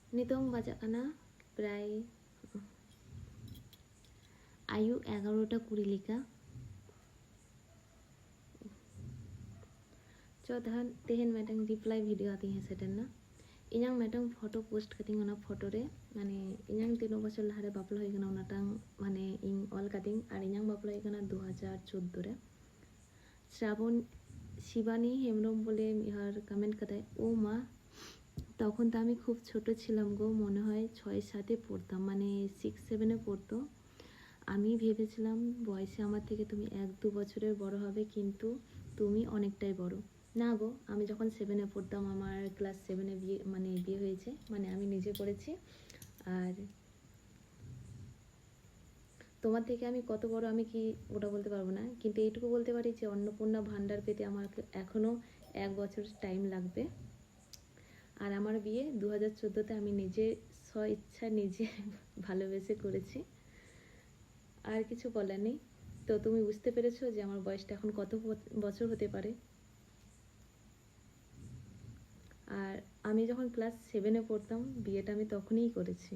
ᱱᱤᱛᱚᱝ ᱵᱟᱡᱟᱜ ᱠᱟᱱᱟ ᱯᱨᱟᱭ ᱟᱭᱩᱵ 11টা 20 ᱞᱮᱠᱟ। ᱪᱚ ᱛᱮᱦᱮᱧ ᱢᱤᱫᱴᱟᱝ ᱨᱤᱯᱞᱟᱭ ᱵᱷᱤᱰᱤᱭᱳ ᱟᱛᱤᱧ ᱥᱮᱴᱮᱨᱱᱟ। ᱤᱧᱟᱹᱜ ᱢᱤᱫᱴᱟᱝ ᱯᱷᱳᱴᱳ ᱯᱳᱥᱴ ᱠᱟᱛᱤᱧ, ᱚᱱᱟ ᱯᱷᱳᱴᱳ ᱨᱮ ᱢᱟᱱᱮ ᱤᱧᱟᱹᱜ 3 বছর ᱞᱟᱦᱟᱨᱮ ᱵᱟᱯᱞᱟ ᱦᱩᱭ ᱠᱟᱱᱟ ᱚᱱᱟᱴᱟᱝ ᱢᱟᱱᱮ ᱤᱧ ᱚᱞ ᱠᱟᱫᱤᱧ। ᱟᱨ ᱤᱧᱟᱹᱜ ᱵᱟᱯᱞᱟ ᱦᱩᱭ ᱠᱟᱱᱟ 2014 ᱨᱮ। শ্রাবণ শিবানী হেমব্রম বলে ইহার কমেন্ট কাদায়, ও মা তখন তো আমি খুব ছোট ছিলাম গো, মনে হয় 6-7-এ পড়তাম, মানে 6-7-এ পড়তো। আমি ভেবেছিলাম বয়সে আমার থেকে তুমি 1-2 বছরের বড় হবে, কিন্তু তুমি অনেকটাই বড়। না গো, আমি যখন 7-এ পড়তাম, আমার ক্লাস 7-এ বিয়ে হয়েছে, মানে আমি নিজে করেছি। আর তোমার থেকে আমি কত বড় আমি কি ওটা বলতে পারবো না, কিন্তু এইটুকু বলতে পারি যে অন্নপূর্ণা ভান্ডার পেতে আমাকে এখনো 1 বছর টাইম লাগবে। আর আমার বিয়ে 2014-তে আমি নিজে স্ব ইচ্ছা নিজে ভালোবেসে করেছি, আর কিছু বলার নেই। তো তুমি বুঝতে পেরেছো যে আমার বয়সটা এখন কত বছর হতে পারে। আর আমি যখন ক্লাস 7-এ পড়তাম, বিয়েটা আমি তখনই করেছি।